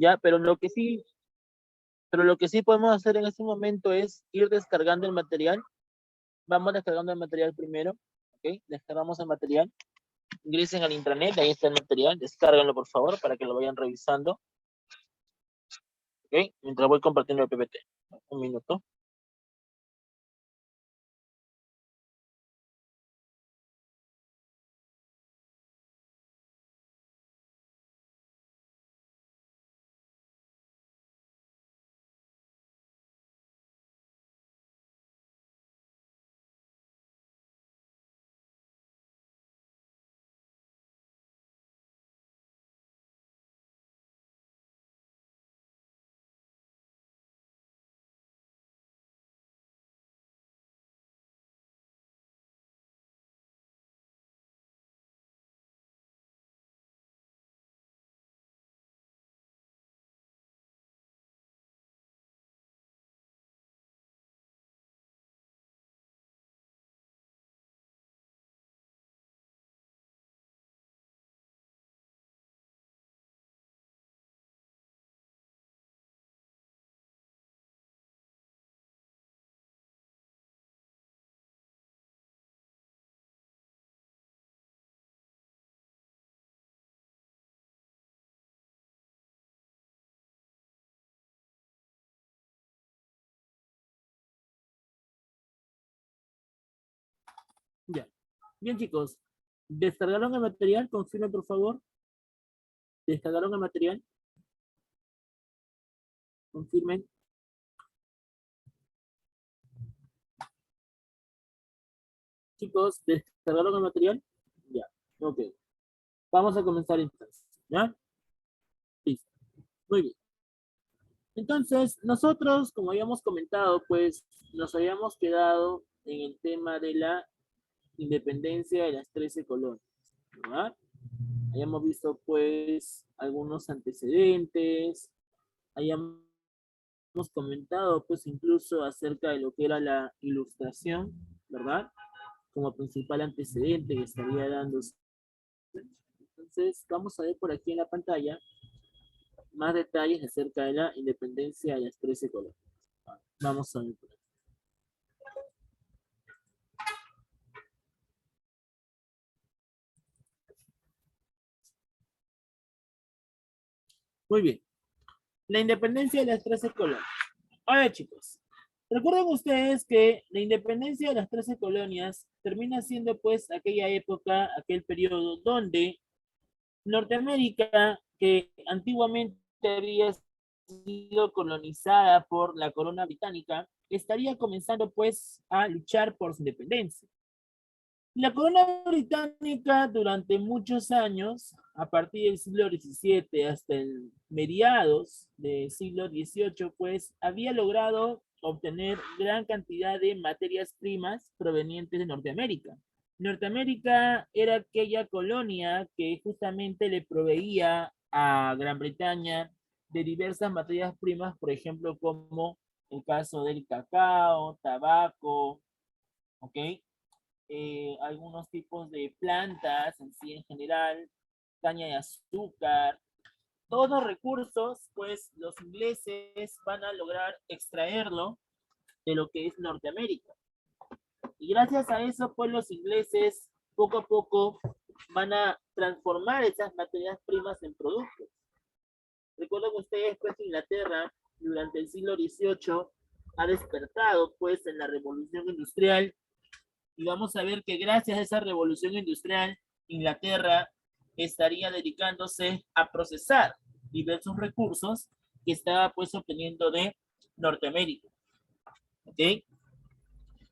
Ya, pero lo que sí podemos hacer en este momento es ir descargando el material. Vamos descargando el material primero, ¿ok? Descargamos el material. Ingresen al intranet, ahí está el material, descárganlo por favor para que lo vayan revisando. ¿Ok? Mientras voy compartiendo el PPT. Un minuto. Ya. Bien, chicos. ¿Descargaron el material? Confirmen, por favor. ¿Descargaron el material? Confirmen. Chicos, ¿descargaron el material? Ya. Ok. Vamos a comenzar entonces. ¿Ya? Listo. Muy bien. Entonces, nosotros, como habíamos comentado, pues nos habíamos quedado en el tema de la independencia de las 13 colonias, ¿verdad? Habíamos visto, pues, algunos antecedentes, habíamos comentado, pues, incluso acerca de lo que era la ilustración, ¿verdad? Como principal antecedente que estaría dándose. Entonces, vamos a ver por aquí en la pantalla más detalles acerca de la independencia de las 13 colonias. Vamos a ver por aquí. Muy bien. La independencia de las 13 colonias. A ver, chicos. Recuerden ustedes que la independencia de las 13 colonias termina siendo pues aquella época, aquel periodo donde Norteamérica, que antiguamente había sido colonizada por la corona británica, estaría comenzando pues a luchar por su independencia. La corona británica durante muchos años, a partir del siglo XVII hasta el mediados del siglo XVIII, pues había logrado obtener gran cantidad de materias primas provenientes de Norteamérica. Norteamérica era aquella colonia que justamente le proveía a Gran Bretaña de diversas materias primas, por ejemplo, como el caso del cacao, tabaco, ¿ok? Algunos tipos de plantas en sí en general, caña de azúcar, todos recursos, pues los ingleses van a lograr extraerlo de lo que es Norteamérica. Y gracias a eso, pues los ingleses poco a poco van a transformar esas materias primas en productos. Recuerden ustedes, pues Inglaterra durante el siglo XVIII ha despertado pues en la revolución industrial y vamos a ver que gracias a esa revolución industrial, Inglaterra estaría dedicándose a procesar diversos recursos que estaba pues obteniendo de Norteamérica. ¿Ok?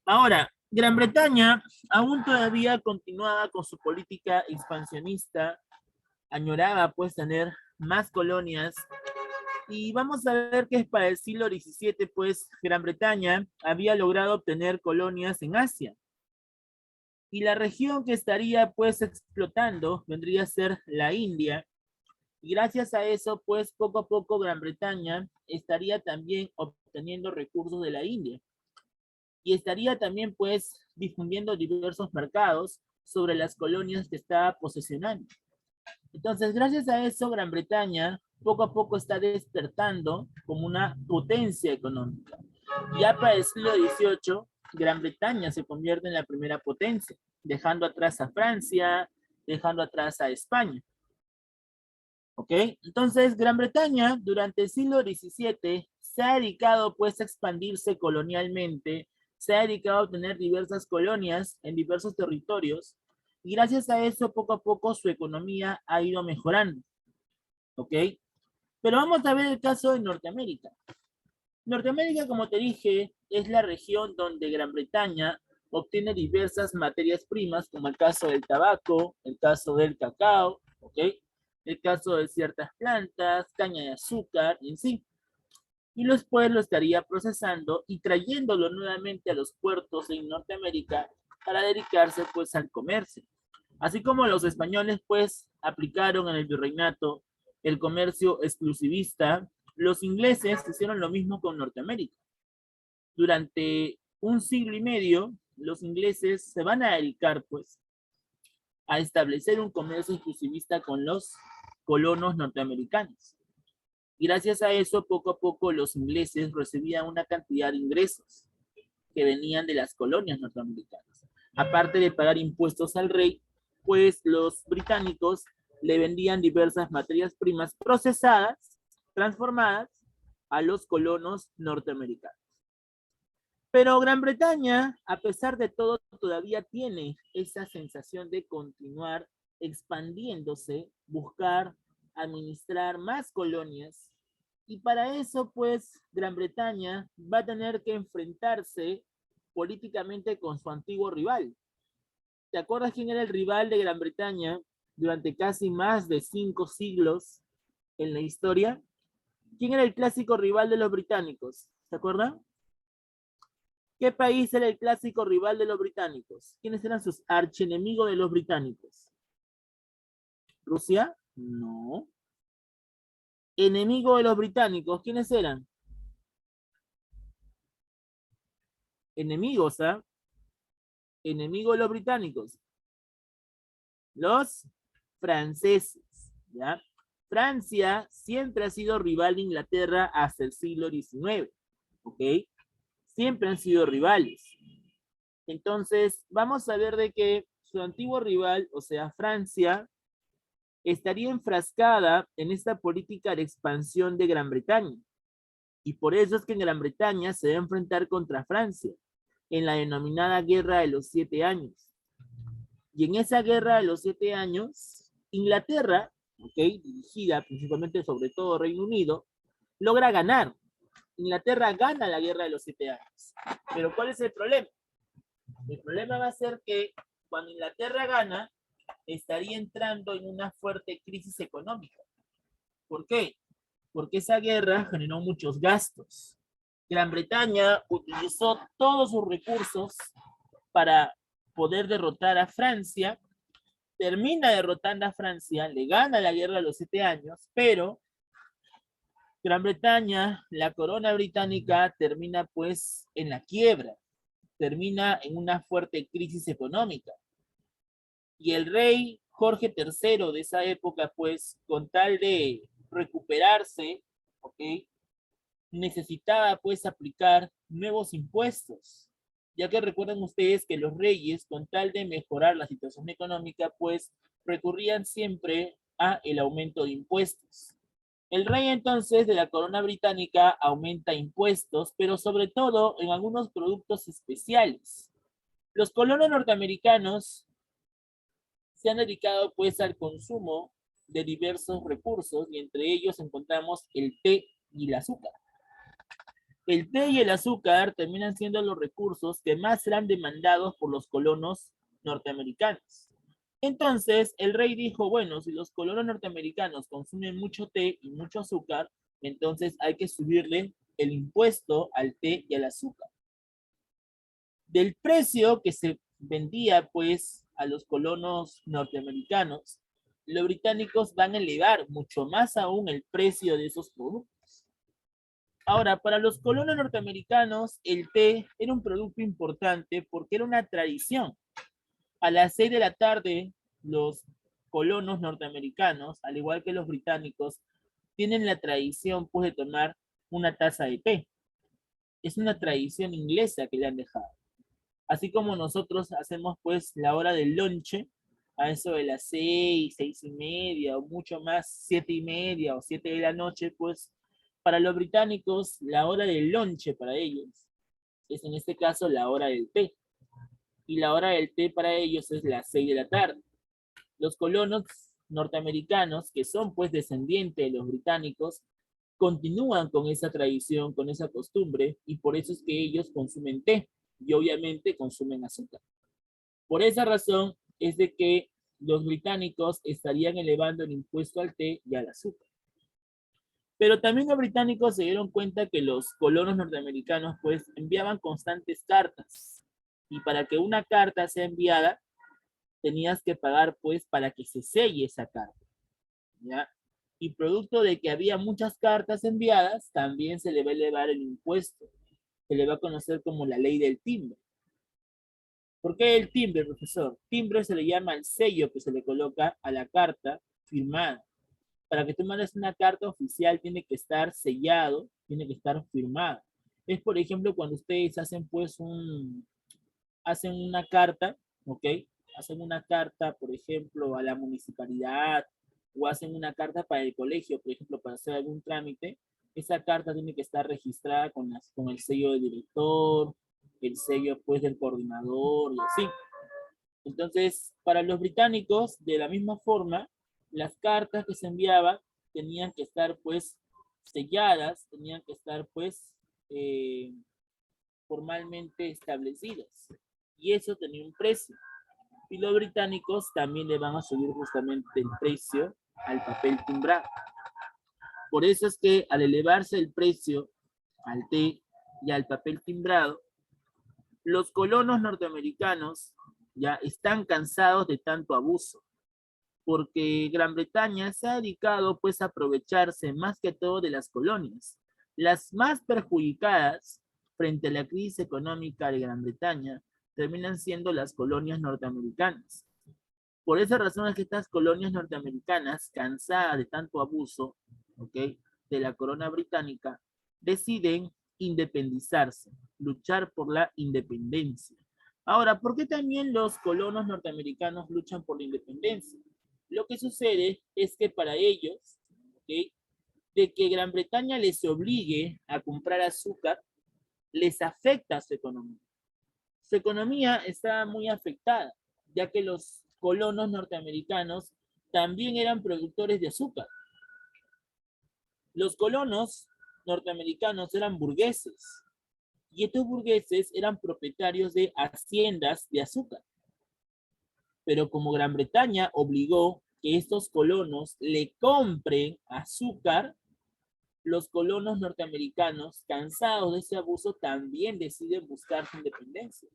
Ahora, Gran Bretaña aún todavía continuaba con su política expansionista, añoraba pues tener más colonias y vamos a ver que para el siglo XVII pues Gran Bretaña había logrado obtener colonias en Asia. Y la región que estaría pues explotando vendría a ser la India. Y gracias a eso, pues poco a poco Gran Bretaña estaría también obteniendo recursos de la India. Y estaría también pues difundiendo diversos mercados sobre las colonias que estaba posesionando. Entonces, gracias a eso, Gran Bretaña poco a poco está despertando como una potencia económica. Ya para el siglo XVIII, Gran Bretaña se convierte en la primera potencia, dejando atrás a Francia, dejando atrás a España. ¿Ok? Entonces, Gran Bretaña durante el siglo XVII se ha dedicado pues a expandirse colonialmente, se ha dedicado a tener diversas colonias en diversos territorios y gracias a eso poco a poco su economía ha ido mejorando. ¿Ok? Pero vamos a ver el caso de Norteamérica. Norteamérica, como te dije, es la región donde Gran Bretaña obtiene diversas materias primas, como el caso del tabaco, el caso del cacao, ¿ok? El caso de ciertas plantas, caña de azúcar, y en sí. Y después lo estaría procesando y trayéndolo nuevamente a los puertos en Norteamérica para dedicarse pues al comercio. Así como los españoles pues aplicaron en el virreinato el comercio exclusivista, los ingleses hicieron lo mismo con Norteamérica. Durante un siglo y medio, los ingleses se van a dedicar pues a establecer un comercio exclusivista con los colonos norteamericanos. Y gracias a eso, poco a poco, los ingleses recibían una cantidad de ingresos que venían de las colonias norteamericanas. Aparte de pagar impuestos al rey, pues los británicos le vendían diversas materias primas procesadas, transformadas a los colonos norteamericanos. Pero Gran Bretaña, a pesar de todo, todavía tiene esa sensación de continuar expandiéndose, buscar administrar más colonias. Y para eso, pues, Gran Bretaña va a tener que enfrentarse políticamente con su antiguo rival. ¿Te acuerdas quién era el rival de Gran Bretaña durante casi más de 5 siglos en la historia? ¿Quién era el clásico rival de los británicos? ¿Se acuerdan? ¿Qué país era el clásico rival de los británicos? ¿Quiénes eran sus archienemigos de los británicos? ¿Rusia? No. Enemigo de los británicos, ¿quiénes eran? Enemigos, ¿ah? Enemigo de los británicos. Los franceses, ¿ya? Francia siempre ha sido rival de Inglaterra hasta el siglo XIX, ¿ok? Siempre han sido rivales. Entonces, vamos a ver de que su antiguo rival, o sea, Francia, estaría enfrascada en esta política de expansión de Gran Bretaña. Y por eso es que en Gran Bretaña se va a enfrentar contra Francia, en la denominada Guerra de los 7 Años. Y en esa Guerra de los 7 Años, Inglaterra, ¿okay?, dirigida principalmente sobre todo Reino Unido, logra ganar. Inglaterra gana la Guerra de los 7 Años. Pero ¿cuál es el problema? El problema va a ser que cuando Inglaterra gana, estaría entrando en una fuerte crisis económica. ¿Por qué? Porque esa guerra generó muchos gastos. Gran Bretaña utilizó todos sus recursos para poder derrotar a Francia, termina derrotando a Francia, le gana la guerra de los 7 años, pero Gran Bretaña, la corona británica, termina pues en la quiebra, termina en una fuerte crisis económica. Y el rey Jorge III de esa época, pues, con tal de recuperarse, ¿ok?, necesitaba, pues, aplicar nuevos impuestos, ya que recuerden ustedes que los reyes, con tal de mejorar la situación económica, pues, recurrían siempre a el aumento de impuestos. El rey entonces de la corona británica aumenta impuestos, pero sobre todo en algunos productos especiales. Los colonos norteamericanos se han dedicado pues al consumo de diversos recursos y entre ellos encontramos el té y el azúcar. El té y el azúcar terminan siendo los recursos que más serán demandados por los colonos norteamericanos. Entonces el rey dijo, bueno, si los colonos norteamericanos consumen mucho té y mucho azúcar, entonces hay que subirle el impuesto al té y al azúcar. Del precio que se vendía pues a los colonos norteamericanos, los británicos van a elevar mucho más aún el precio de esos productos. Ahora, para los colonos norteamericanos, el té era un producto importante porque era una tradición. A las 6 de la tarde, los colonos norteamericanos, al igual que los británicos, tienen la tradición pues de tomar una taza de té. Es una tradición inglesa que le han dejado. Así como nosotros hacemos pues la hora del lonche, a eso de las 6, 6:30, o mucho más, 7:30 o 7 de la noche, pues para los británicos la hora del lonche para ellos es en este caso la hora del té. Y la hora del té para ellos es las 6 de la tarde. Los colonos norteamericanos, que son pues descendientes de los británicos, continúan con esa tradición, con esa costumbre, y por eso es que ellos consumen té y obviamente consumen azúcar. Por esa razón es de que los británicos estarían elevando el impuesto al té y al azúcar. Pero también los británicos se dieron cuenta que los colonos norteamericanos pues enviaban constantes cartas, y para que una carta sea enviada tenías que pagar pues para que se selle esa carta, ¿ya? Y producto de que había muchas cartas enviadas, también se le va a elevar el impuesto. Se le va a conocer como la ley del timbre. ¿Por qué el timbre, profesor? Timbre se le llama el sello que se le coloca a la carta firmada. Para que tú mandes una carta oficial tiene que estar sellado, tiene que estar firmado. Es por ejemplo cuando ustedes hacen pues hacen una carta, ¿ok? Hacen una carta, por ejemplo, a la municipalidad o hacen una carta para el colegio, por ejemplo, para hacer algún trámite. Esa carta tiene que estar registrada con el sello del director, el sello pues del coordinador y así. Entonces, para los británicos, de la misma forma, las cartas que se enviaban tenían que estar pues selladas, tenían que estar pues formalmente establecidas. Y eso tenía un precio. Y los británicos también le van a subir justamente el precio al papel timbrado. Por eso es que al elevarse el precio al té y al papel timbrado, los colonos norteamericanos ya están cansados de tanto abuso, porque Gran Bretaña se ha dedicado pues a aprovecharse más que todo de las colonias. Las más perjudicadas frente a la crisis económica de Gran Bretaña terminan siendo las colonias norteamericanas. Por esa razón es que estas colonias norteamericanas, cansadas de tanto abuso, ¿ok?, de la corona británica, deciden independizarse, luchar por la independencia. Ahora, ¿por qué también los colonos norteamericanos luchan por la independencia? Lo que sucede es que para ellos, ¿ok?, de que Gran Bretaña les obligue a comprar azúcar, les afecta su economía. Su economía está muy afectada, ya que los colonos norteamericanos también eran productores de azúcar. Los colonos norteamericanos eran burgueses, y estos burgueses eran propietarios de haciendas de azúcar. Pero como Gran Bretaña obligó que estos colonos le compren azúcar, los colonos norteamericanos, cansados de ese abuso, también deciden buscar su independencia.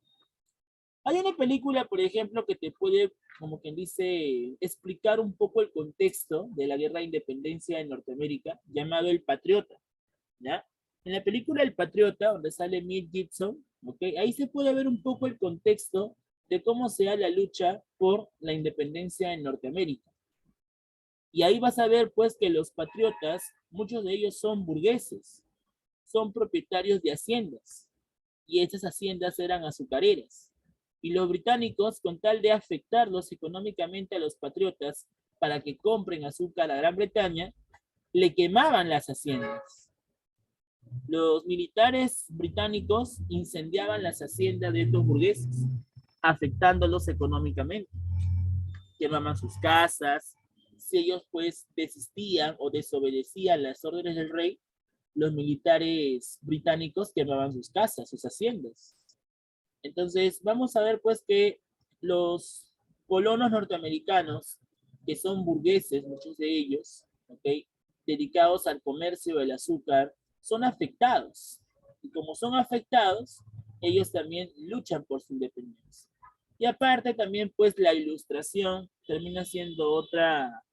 Hay una película, por ejemplo, que te puede, como quien dice, explicar un poco el contexto de la guerra de independencia en Norteamérica, llamado El Patriota, ¿ya? En la película El Patriota, donde sale Mel Gibson, ¿ok?, ahí se puede ver un poco el contexto de cómo se da la lucha por la independencia en Norteamérica. Y ahí vas a ver, pues, que los patriotas, muchos de ellos son burgueses, son propietarios de haciendas, y esas haciendas eran azucareras. Y los británicos, con tal de afectarlos económicamente a los patriotas para que compren azúcar a Gran Bretaña, le quemaban las haciendas. Los militares británicos incendiaban las haciendas de estos burgueses, afectándolos económicamente. Quemaban sus casas. Si ellos pues desistían o desobedecían las órdenes del rey, los militares británicos quemaban sus casas, sus haciendas. Entonces, vamos a ver pues que los colonos norteamericanos, que son burgueses, muchos de ellos, ¿ok?, dedicados al comercio del azúcar, son afectados. Y como son afectados, ellos también luchan por su independencia. Y aparte también pues la ilustración termina siendo otra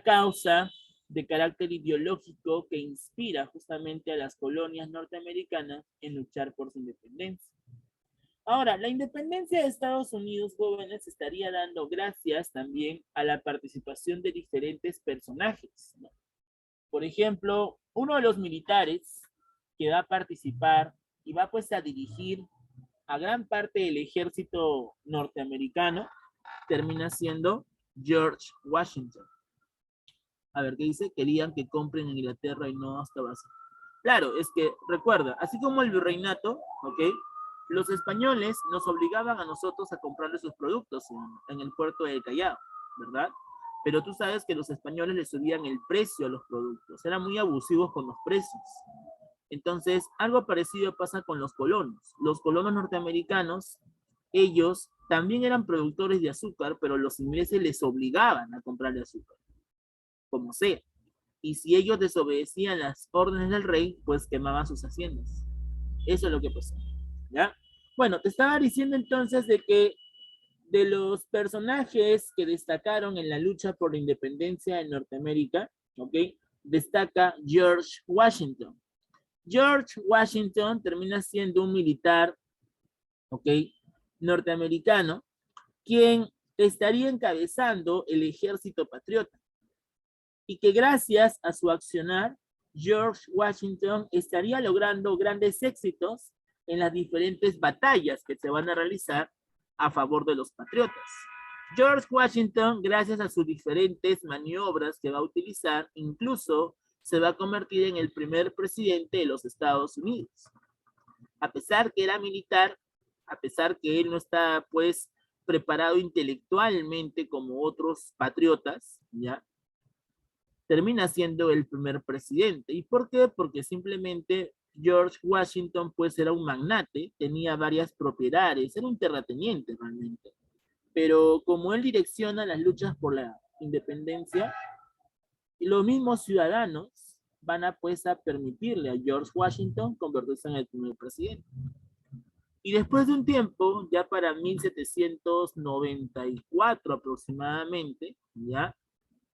causa de carácter ideológico que inspira justamente a las colonias norteamericanas en luchar por su independencia. Ahora, la independencia de Estados Unidos, jóvenes, estaría dando gracias también a la participación de diferentes personajes, ¿no? Por ejemplo, uno de los militares que va a participar y va pues a dirigir a gran parte del ejército norteamericano termina siendo George Washington. A ver, ¿qué dice? Querían que compren en Inglaterra y no hasta base. Claro, es que recuerda, así como el virreinato, ¿ok? Los españoles nos obligaban a nosotros a comprarle sus productos en el puerto de Callao, ¿verdad? Pero tú sabes que los españoles le subían el precio a los productos, eran muy abusivos con los precios. Entonces, algo parecido pasa con los colonos. Los colonos norteamericanos, ellos también eran productores de azúcar, pero los ingleses les obligaban a comprarle azúcar, como sea. Y si ellos desobedecían las órdenes del rey, pues quemaban sus haciendas. Eso es lo que pasó. ¿Ya? Bueno, te estaba diciendo entonces de que de los personajes que destacaron en la lucha por la independencia de Norteamérica, ¿ok? Destaca George Washington. George Washington termina siendo un militar, ¿ok? Norteamericano, quien estaría encabezando el ejército patriota y que gracias a su accionar, George Washington estaría logrando grandes éxitos en las diferentes batallas que se van a realizar a favor de los patriotas. George Washington, gracias a sus diferentes maniobras que va a utilizar, incluso se va a convertir en el primer presidente de los Estados Unidos. A pesar que era militar, a pesar que él no está pues preparado intelectualmente como otros patriotas, ¿ya? Termina siendo el primer presidente. ¿Y por qué? Porque simplemente George Washington pues era un magnate, tenía varias propiedades, era un terrateniente realmente. Pero como él direcciona las luchas por la independencia, los mismos ciudadanos van a pues a permitirle a George Washington convertirse en el primer presidente. Y después de un tiempo, ya para 1794 aproximadamente, ya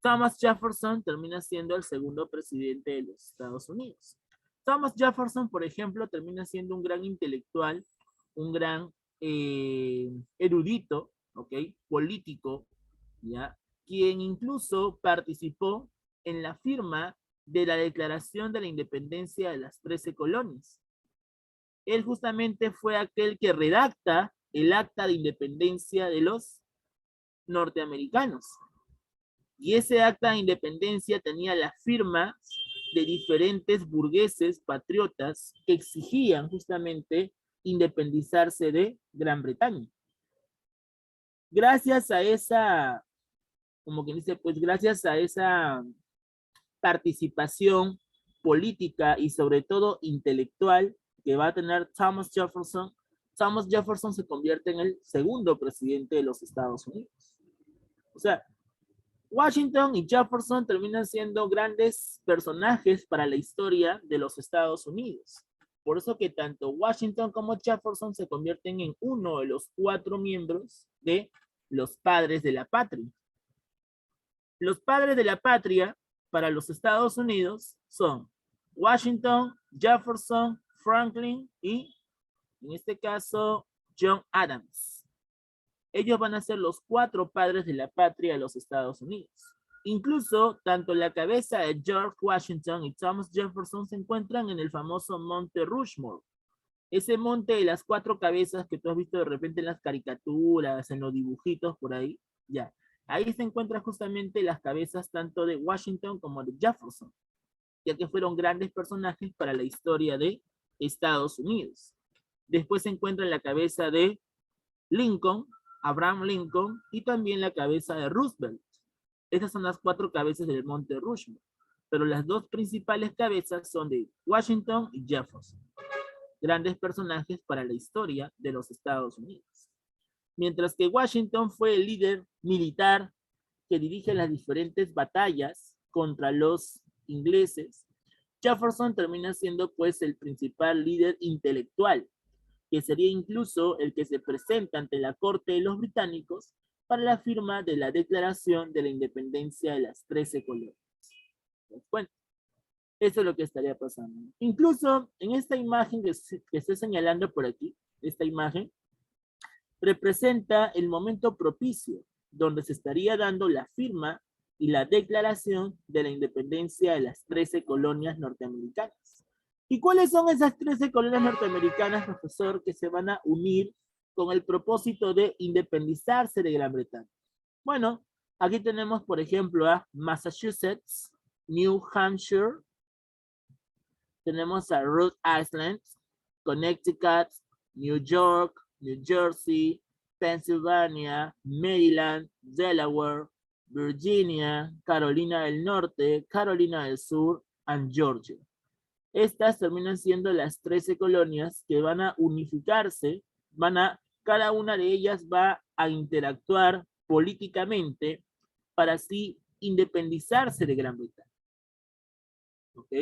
Thomas Jefferson termina siendo el segundo presidente de los Estados Unidos. Thomas Jefferson, por ejemplo, termina siendo un gran intelectual, un gran erudito, ¿ok? Político, ¿ya? Quien incluso participó en la firma de la Declaración de la Independencia de las 13 colonias. Él justamente fue aquel que redacta el acta de independencia de los norteamericanos. Y ese acta de independencia tenía la firma de diferentes burgueses patriotas que exigían justamente independizarse de Gran Bretaña. Gracias a esa, como que dice, pues gracias a esa participación política y sobre todo intelectual que va a tener Thomas Jefferson se convierte en el segundo presidente de los Estados Unidos. O sea, Washington y Jefferson terminan siendo grandes personajes para la historia de los Estados Unidos. Por eso que tanto Washington como Jefferson se convierten en uno de los 4 miembros de los padres de la patria. Los padres de la patria para los Estados Unidos son Washington, Jefferson, Franklin y, en este caso, John Adams. Ellos van a ser los 4 padres de la patria de los Estados Unidos. Incluso, tanto la cabeza de George Washington y Thomas Jefferson se encuentran en el famoso Monte Rushmore. Ese monte de las 4 cabezas que tú has visto de repente en las caricaturas, en los dibujitos por ahí, ya. Ahí se encuentran justamente las cabezas tanto de Washington como de Jefferson, ya que fueron grandes personajes para la historia de Estados Unidos. Después se encuentra la cabeza de Lincoln, Abraham Lincoln, y también la cabeza de Roosevelt. Estas son las 4 cabezas del Monte Rushmore, pero las 2 principales cabezas son de Washington y Jefferson, grandes personajes para la historia de los Estados Unidos. Mientras que Washington fue el líder militar que dirige las diferentes batallas contra los ingleses, Jefferson termina siendo pues el principal líder intelectual, que sería incluso el que se presenta ante la corte de los británicos para la firma de la Declaración de la Independencia de las 13 colonias. Bueno, eso es lo que estaría pasando. Incluso en esta imagen que estoy señalando por aquí, esta imagen, representa el momento propicio donde se estaría dando la firma y la declaración de la independencia de las 13 colonias norteamericanas. ¿Y cuáles son esas 13 colonias norteamericanas, profesor, que se van a unir con el propósito de independizarse de Gran Bretaña? Bueno, aquí tenemos, por ejemplo, a Massachusetts, New Hampshire, tenemos a Rhode Island, Connecticut, New York, New Jersey, Pennsylvania, Maryland, Delaware, Virginia, Carolina del Norte, Carolina del Sur, y Georgia. Estas terminan siendo las 13 colonias que van a unificarse, cada una de ellas va a interactuar políticamente para así independizarse de Gran Bretaña. ¿Ok?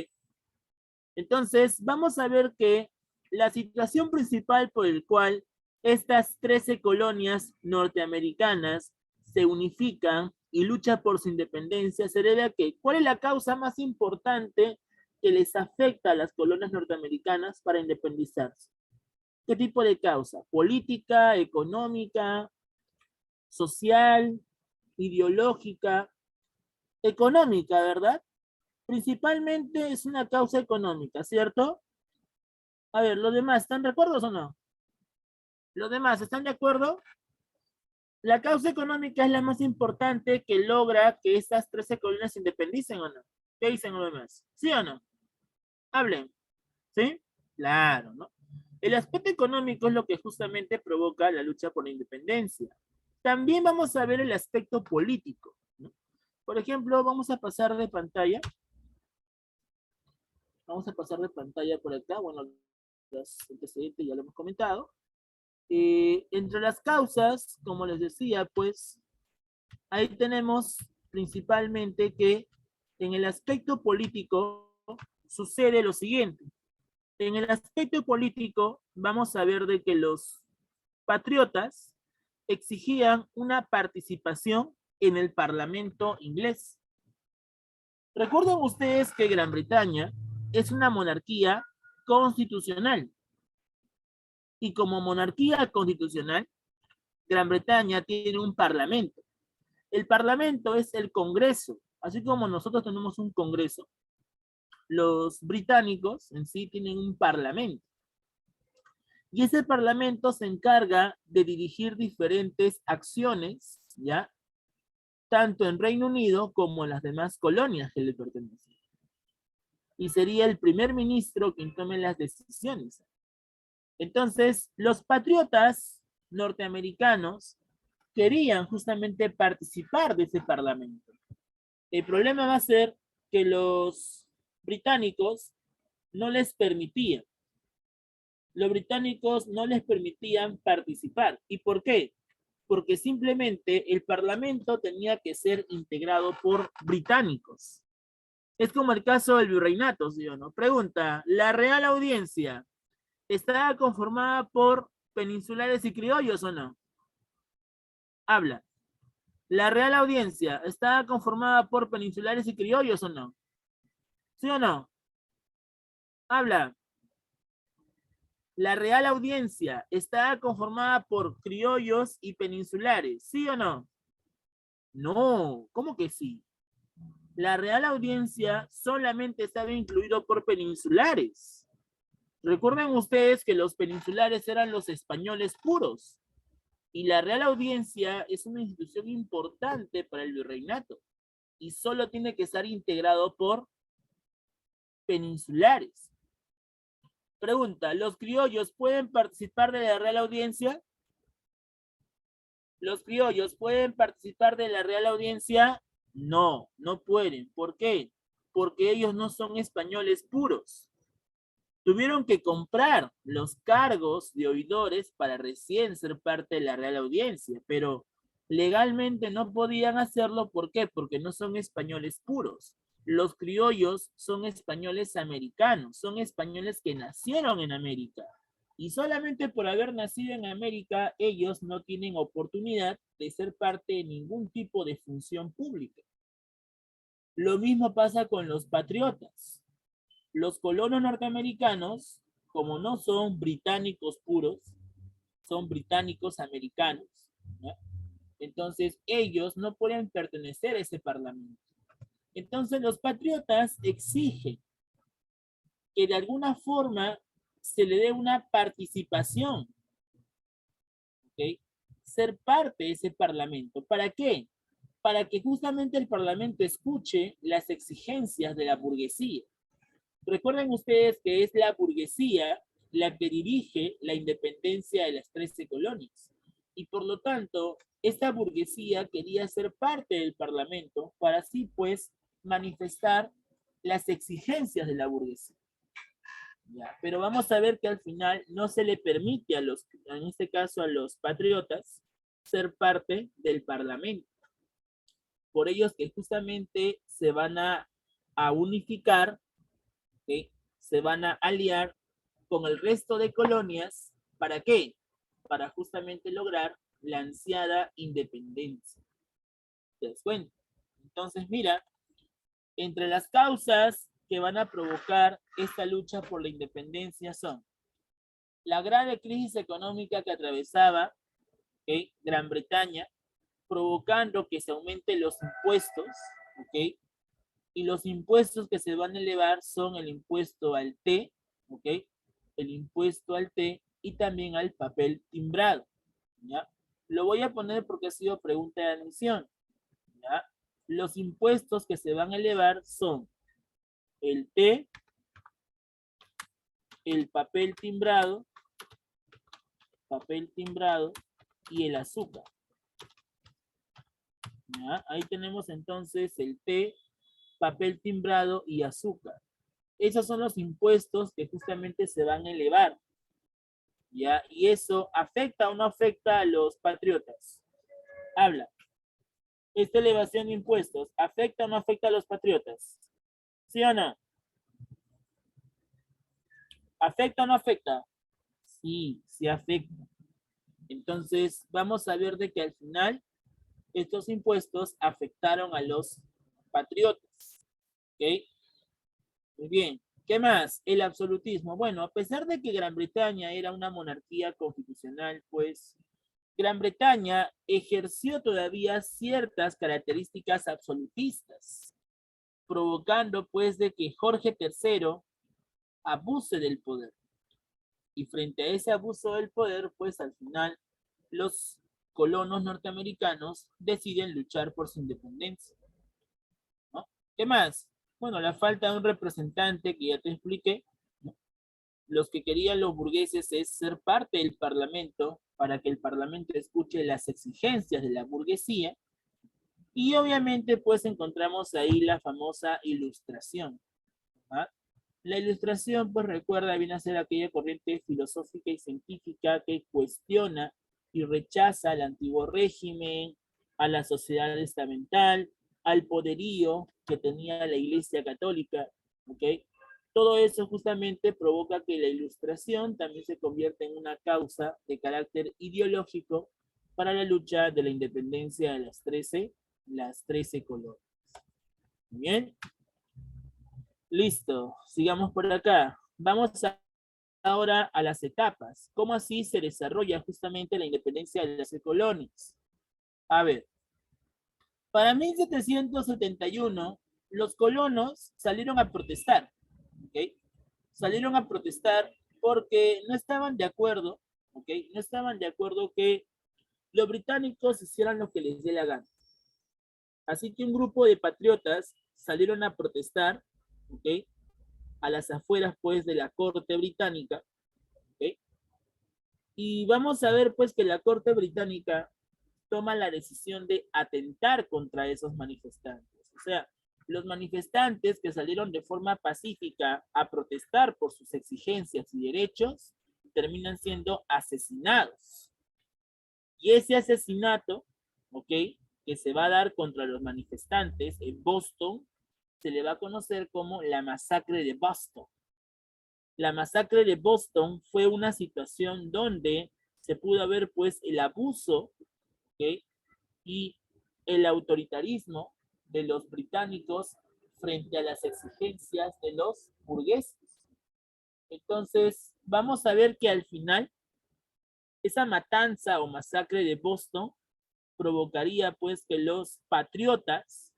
Entonces, vamos a ver que la situación principal por el cual estas 13 colonias norteamericanas se unifican y luchan por su independencia se debe a que, ¿cuál es la causa más importante que les afecta a las colonias norteamericanas para independizarse? ¿Qué tipo de causa? ¿Política, económica, social, ideológica? Económica, ¿verdad? Principalmente es una causa económica, ¿cierto? A ver, ¿los demás están de acuerdo o no? ¿Los demás están de acuerdo? La causa económica es la más importante que logra que estas 13 colonias se independicen o no. ¿Qué dicen los demás? ¿Sí o no? Hablen. ¿Sí? Claro, ¿no? El aspecto económico es lo que justamente provoca la lucha por la independencia. También vamos a ver el aspecto político, ¿no? Por ejemplo, vamos a pasar de pantalla. Vamos a pasar de pantalla por acá. Bueno, los antecedentes ya lo hemos comentado. Entre las causas, como les decía, pues ahí tenemos principalmente que en el aspecto político sucede lo siguiente. En el aspecto político vamos a ver de que los patriotas exigían una participación en el Parlamento inglés. Recuerden ustedes que Gran Bretaña es una monarquía constitucional. Y como monarquía constitucional, Gran Bretaña tiene un parlamento. El parlamento es el Congreso. Así como nosotros tenemos un Congreso, los británicos en sí tienen un parlamento. Y ese parlamento se encarga de dirigir diferentes acciones, ¿ya? Tanto en Reino Unido como en las demás colonias que le pertenecen. Y sería el primer ministro quien tome las decisiones. Entonces, los patriotas norteamericanos querían justamente participar de ese parlamento. El problema va a ser que los británicos no les permitían. Los británicos no les permitían participar. ¿Y por qué? Porque simplemente el parlamento tenía que ser integrado por británicos. Es como el caso del virreinato, ¿sí o no? Pregunta, ¿la Real Audiencia está conformada por peninsulares y criollos o no? Habla. ¿La Real Audiencia está conformada por peninsulares y criollos o no? ¿Sí o no? Habla. ¿La Real Audiencia está conformada por criollos y peninsulares? ¿Sí o no? No, ¿cómo que sí? La Real Audiencia solamente estaba incluido por peninsulares. Recuerden ustedes que los peninsulares eran los españoles puros. Y la Real Audiencia es una institución importante para el virreinato. Y solo tiene que estar integrado por peninsulares. Pregunta, ¿los criollos pueden participar de la Real Audiencia? ¿Los criollos pueden participar de la Real Audiencia? No, no pueden. ¿Por qué? Porque ellos no son españoles puros. Tuvieron que comprar los cargos de oidores para recién ser parte de la Real Audiencia, pero legalmente no podían hacerlo. ¿Por qué? Porque no son españoles puros. Los criollos son españoles americanos, son españoles que nacieron en América. Y solamente por haber nacido en América, ellos no tienen oportunidad de ser parte de ningún tipo de función pública. Lo mismo pasa con los patriotas. Los colonos norteamericanos, como no son británicos puros, son británicos americanos, ¿no? Entonces ellos no pueden pertenecer a ese parlamento. Entonces los patriotas exigen que de alguna forma se le dé una participación, ¿ok? Ser parte de ese parlamento. ¿Para qué? Para que justamente el parlamento escuche las exigencias de la burguesía. Recuerden ustedes que es la burguesía la que dirige la independencia de las 13 colonias. Y por lo tanto, esta burguesía quería ser parte del parlamento para así pues manifestar las exigencias de la burguesía. ¿Ya? Pero vamos a ver que al final no se le permite a los, en este caso a los patriotas, ser parte del parlamento. Por ellos que justamente se van a unificar, ¿okay? Se van a aliar con el resto de colonias. ¿Para qué? Para justamente lograr la ansiada independencia. ¿Te das cuenta? Entonces, mira, entre las causas que van a provocar esta lucha por la independencia son la grave crisis económica que atravesaba, ¿okay?, Gran Bretaña, provocando que se aumenten los impuestos, ¿ok? Y los impuestos que se van a elevar son el impuesto al té, ¿ok? El impuesto al té y también al papel timbrado, ¿ya? Lo voy a poner porque ha sido pregunta de admisión, ¿ya? Los impuestos que se van a elevar son el té, el papel timbrado y el azúcar, ¿ya? Ahí tenemos entonces el té, papel timbrado y azúcar. Esos son los impuestos que justamente se van a elevar, ¿ya? Y eso afecta o no afecta a los patriotas. Habla. Esta elevación de impuestos, ¿afecta o no afecta a los patriotas? ¿Sí o no? ¿Afecta o no afecta? Sí, sí afecta. Entonces, vamos a ver de que al final estos impuestos afectaron a los patriotas. ¿Ok? Muy bien. ¿Qué más? El absolutismo. Bueno, a pesar de que Gran Bretaña era una monarquía constitucional, pues Gran Bretaña ejerció todavía ciertas características absolutistas, provocando pues de que Jorge III abuse del poder. Y frente a ese abuso del poder, pues al final los colonos norteamericanos deciden luchar por su independencia, ¿no? ¿Qué más? Bueno, la falta de un representante que ya te expliqué, ¿no? Los que querían los burgueses es ser parte del parlamento para que el parlamento escuche las exigencias de la burguesía. Y obviamente pues encontramos ahí la famosa ilustración, ¿ah? La ilustración, pues recuerda, viene a ser aquella corriente filosófica y científica que cuestiona y rechaza al antiguo régimen, a la sociedad estamental, al poderío que tenía la Iglesia Católica, ¿ok? Todo eso justamente provoca que la ilustración también se convierta en una causa de carácter ideológico para la lucha de la independencia de las 13 colonias. Bien. Listo, sigamos por acá. Vamos ahora a las etapas. ¿Cómo así se desarrolla justamente la independencia de las colonias? A ver, para 1771, los colonos salieron a protestar, ¿ok? Salieron a protestar porque no estaban de acuerdo, ¿ok? No estaban de acuerdo que los británicos hicieran lo que les dé la gana. Así que un grupo de patriotas salieron a protestar, ¿ok?, a las afueras pues de la corte británica, ¿okay? Y vamos a ver pues que la corte británica toma la decisión de atentar contra esos manifestantes. O sea, los manifestantes que salieron de forma pacífica a protestar por sus exigencias y derechos terminan siendo asesinados. Y ese asesinato, ¿ok?, que se va a dar contra los manifestantes en Boston, se le va a conocer como la masacre de Boston. La masacre de Boston fue una situación donde se pudo ver pues el abuso, ¿okay?, y el autoritarismo de los británicos frente a las exigencias de los burgueses. Entonces, vamos a ver que al final esa matanza o masacre de Boston provocaría pues que los patriotas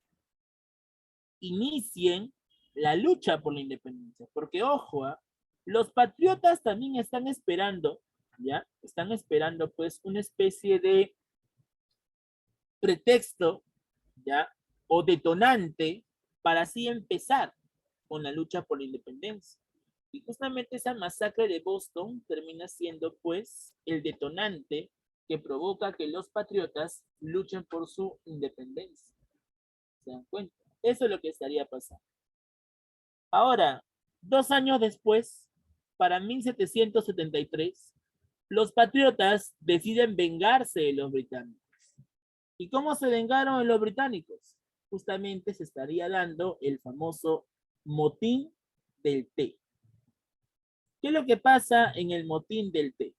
inicien la lucha por la independencia. Porque ojo, los patriotas también están esperando, ¿ya? Están esperando pues una especie de pretexto, ¿ya? O detonante para así empezar con la lucha por la independencia. Y justamente esa masacre de Boston termina siendo pues el detonante que provoca que los patriotas luchen por su independencia. ¿Se dan cuenta? Eso es lo que estaría pasando. Ahora, 2 años después, para 1773, los patriotas deciden vengarse de los británicos. ¿Y cómo se vengaron de los británicos? Justamente se estaría dando el famoso motín del té. ¿Qué es lo que pasa en el motín del té?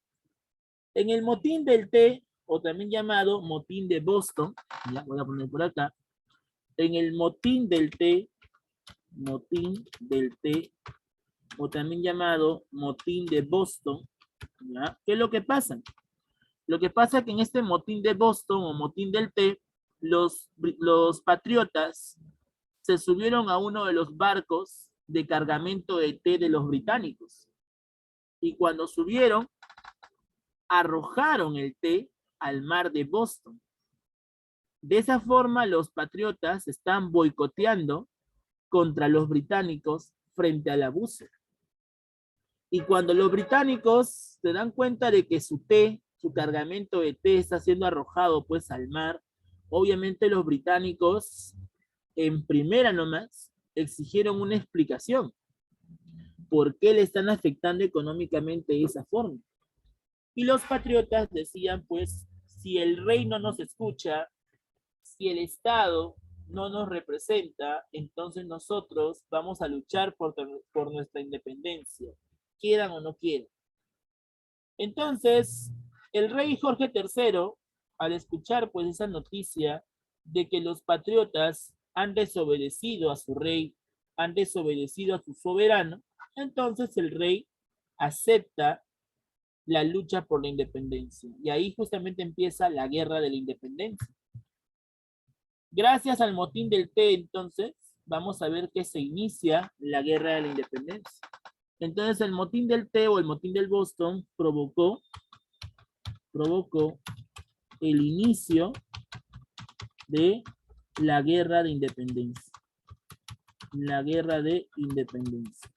En el motín del té, o también llamado motín de Boston, ya voy a poner por acá, en el motín del té, o también llamado motín de Boston, ¿ya? ¿Qué es lo que pasa? Lo que pasa es que en este motín de Boston o motín del té, los patriotas se subieron a uno de los barcos de cargamento de té de los británicos. Y cuando subieron, arrojaron el té al mar de Boston. De esa forma, los patriotas están boicoteando contra los británicos frente al abuso. Y cuando los británicos se dan cuenta de que su té, su cargamento de té está siendo arrojado pues al mar, obviamente los británicos en primera nomás exigieron una explicación. ¿Por qué le están afectando económicamente de esa forma? Y los patriotas decían pues, si el rey no nos escucha, si el Estado no nos representa, entonces nosotros vamos a luchar por nuestra independencia, quieran o no quieran. Entonces, el rey Jorge III, al escuchar pues esa noticia de que los patriotas han desobedecido a su rey, han desobedecido a su soberano, entonces el rey acepta la lucha por la independencia. Y ahí justamente empieza la guerra de la independencia. Gracias al motín del té, entonces, vamos a ver que se inicia la guerra de la independencia. Entonces, el motín del té o el motín del Boston provocó el inicio de la guerra de independencia. La guerra de independencia.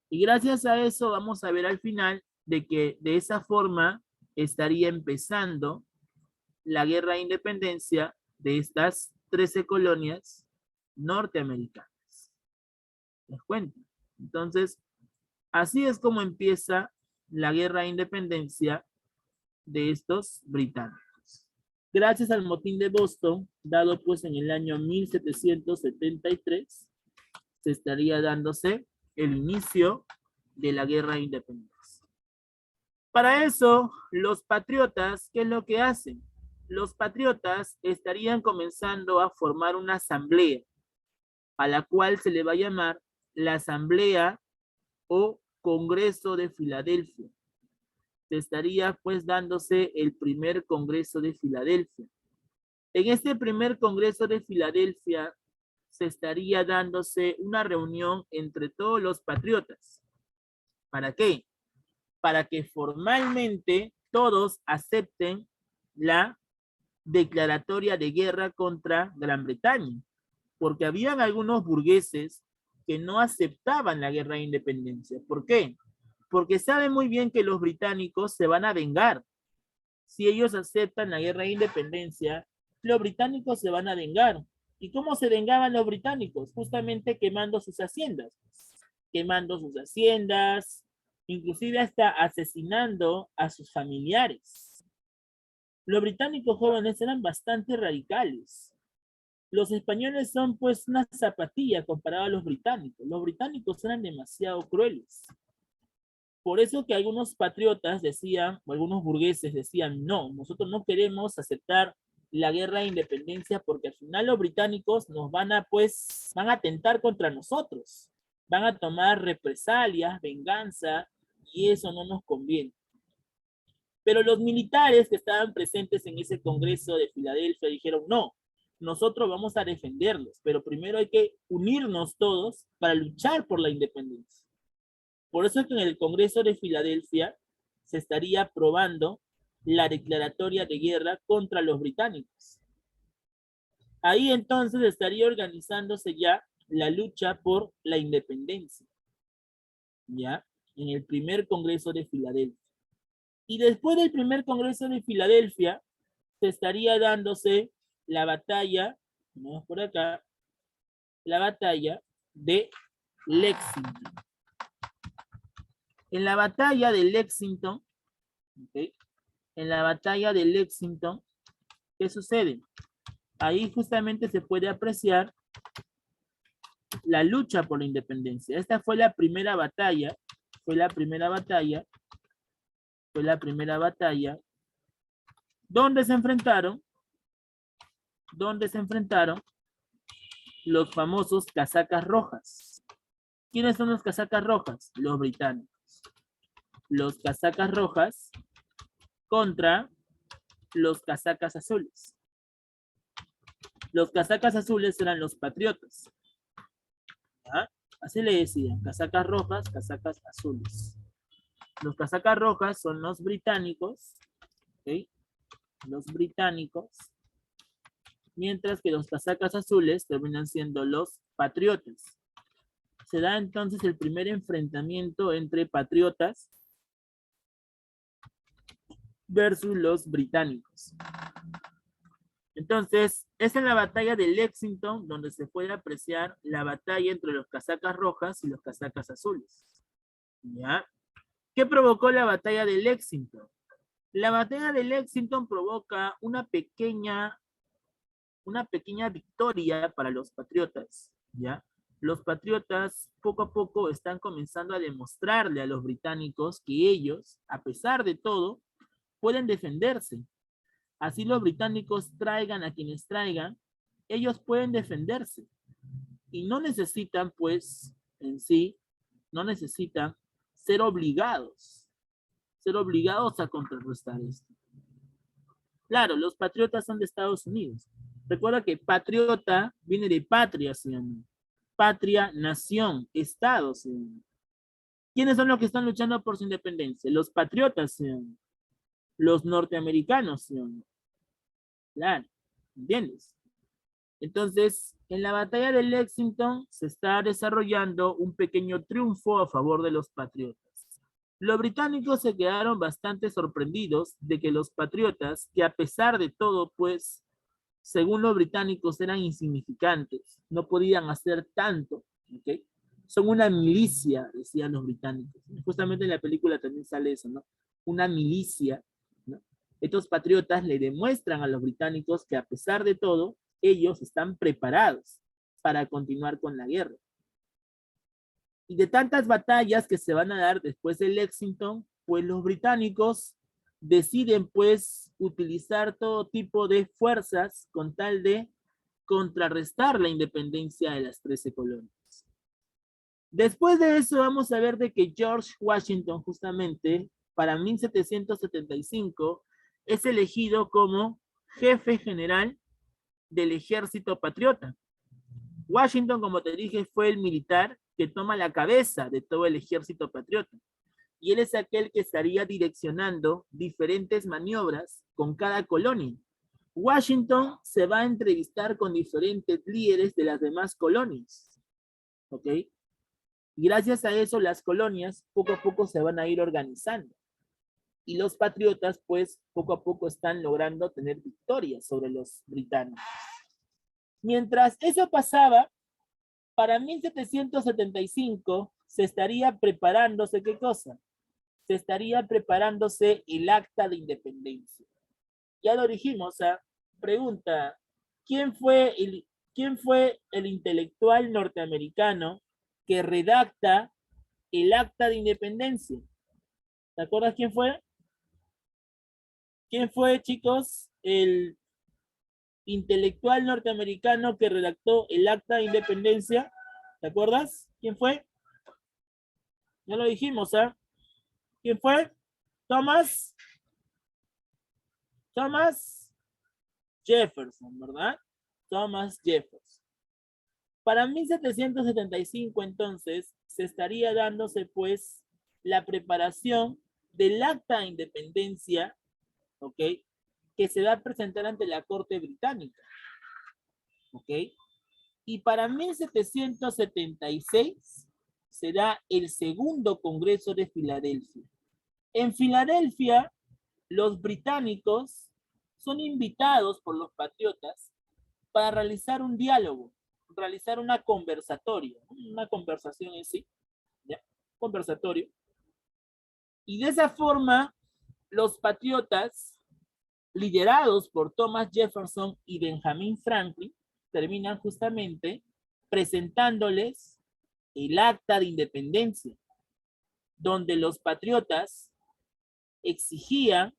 Y gracias a eso vamos a ver al final de que de esa forma estaría empezando la guerra de independencia de estas 13 colonias norteamericanas. ¿Les cuento? Entonces, así es como empieza la guerra de independencia de estos británicos. Gracias al motín de Boston, dado pues en el año 1773, se estaría dándose el inicio de la guerra de independencia. Para eso, los patriotas, ¿qué es lo que hacen? Los patriotas estarían comenzando a formar una asamblea, a la cual se le va a llamar la Asamblea o Congreso de Filadelfia. Se estaría pues dándose el primer Congreso de Filadelfia. En este primer Congreso de Filadelfia se estaría dándose una reunión entre todos los patriotas. ¿Para qué? Para que formalmente todos acepten la declaratoria de guerra contra Gran Bretaña, porque habían algunos burgueses que no aceptaban la guerra de independencia. ¿Por qué? Porque saben muy bien que los británicos se van a vengar. Si ellos aceptan la guerra de independencia, los británicos se van a vengar. ¿Y cómo se vengaban los británicos? Justamente quemando sus haciendas. Quemando sus haciendas, inclusive hasta asesinando a sus familiares. Los británicos jóvenes eran bastante radicales. Los españoles son pues una zapatilla comparado a los británicos. Los británicos eran demasiado crueles. Por eso que algunos patriotas decían, o algunos burgueses decían, no, nosotros no queremos aceptar la guerra de independencia porque al final los británicos nos van a atentar contra nosotros. Van a tomar represalias, venganza, y eso no nos conviene. Pero los militares que estaban presentes en ese Congreso de Filadelfia dijeron, no, nosotros vamos a defenderlos, pero primero hay que unirnos todos para luchar por la independencia. Por eso es que en el Congreso de Filadelfia se estaría aprobando la declaratoria de guerra contra los británicos. Ahí entonces estaría organizándose ya la lucha por la independencia, ¿ya? En el primer Congreso de Filadelfia. Y después del primer Congreso de Filadelfia, se estaría dándose la batalla, vamos por acá, la batalla de Lexington. En la batalla de Lexington, ¿okay? En la batalla de Lexington, ¿qué sucede? Ahí justamente se puede apreciar la lucha por la independencia. Esta fue la primera batalla, donde se enfrentaron los famosos casacas rojas. ¿Quiénes son los casacas rojas? Los británicos. Los casacas rojas contra los casacas azules. Los casacas azules eran los patriotas. ¿Ah? Así le decían, casacas rojas, casacas azules. Los casacas rojas son los británicos, ¿okay? Los británicos, mientras que los casacas azules terminan siendo los patriotas. Se da entonces el primer enfrentamiento entre patriotas versus los británicos. Entonces, es en la batalla de Lexington donde se puede apreciar la batalla entre los casacas rojas y los casacas azules. ¿Ya? ¿Qué provocó la batalla de Lexington? La batalla de Lexington provoca una pequeña victoria para los patriotas, ¿ya? Los patriotas poco a poco están comenzando a demostrarle a los británicos que ellos, a pesar de todo, pueden defenderse. Así los británicos traigan a quienes traigan, ellos pueden defenderse. Y no necesitan, pues, en sí, no necesitan ser obligados a contrarrestar esto. Claro, los patriotas son de Estados Unidos. Recuerda que patriota viene de patria, ciudadano. Patria, nación, Estado, ciudadano. ¿Quiénes son los que están luchando por su independencia? Los patriotas, ciudadano. Los norteamericanos, ciudadano. Claro, ¿entiendes? Entonces, en la batalla de Lexington se está desarrollando un pequeño triunfo a favor de los patriotas. Los británicos se quedaron bastante sorprendidos de que los patriotas, que a pesar de todo, pues, según los británicos eran insignificantes, no podían hacer tanto, ¿ok? Son una milicia, decían los británicos. Justamente en la película también sale eso, ¿no? Una milicia, ¿no? Estos patriotas le demuestran a los británicos que a pesar de todo, ellos están preparados para continuar con la guerra. Y de tantas batallas que se van a dar después de Lexington, pues los británicos deciden pues utilizar todo tipo de fuerzas con tal de contrarrestar la independencia de las 13 colonias. Después de eso vamos a ver de que George Washington justamente para 1775 es elegido como jefe general del ejército patriota. Washington, como te dije, fue el militar que toma la cabeza de todo el ejército patriota. Y él es aquel que estaría direccionando diferentes maniobras con cada colonia. Washington se va a entrevistar con diferentes líderes de las demás colonias. ¿Ok? Y gracias a eso las colonias poco a poco se van a ir organizando. Y los patriotas pues poco a poco están logrando tener victorias sobre los británicos. Mientras eso pasaba, para 1775 se estaría preparándose, ¿qué cosa? Se estaría preparándose el acta de independencia. Ya lo dijimos, ¿ah? Pregunta, ¿quién fue el intelectual norteamericano que redacta el acta de independencia? ¿Te acuerdas quién fue? ¿Quién fue, chicos, el intelectual norteamericano que redactó el acta de independencia? ¿Te acuerdas? ¿Quién fue? Ya lo dijimos, ¿ah? ¿Quién fue? Thomas Thomas Jefferson, ¿verdad? Thomas Jefferson. Para 1775, entonces, se estaría dándose, pues, la preparación del acta de independencia, ¿ok? Que se va a presentar ante la Corte Británica, ¿ok? Y para 1776 se da el segundo Congreso de Filadelfia. En Filadelfia, los británicos son invitados por los patriotas para realizar un diálogo, realizar una conversatoria, una conversación en sí, ¿ya? Conversatorio. Y de esa forma, los patriotas, liderados por Thomas Jefferson y Benjamin Franklin, terminan justamente presentándoles el acta de independencia, donde los patriotas exigían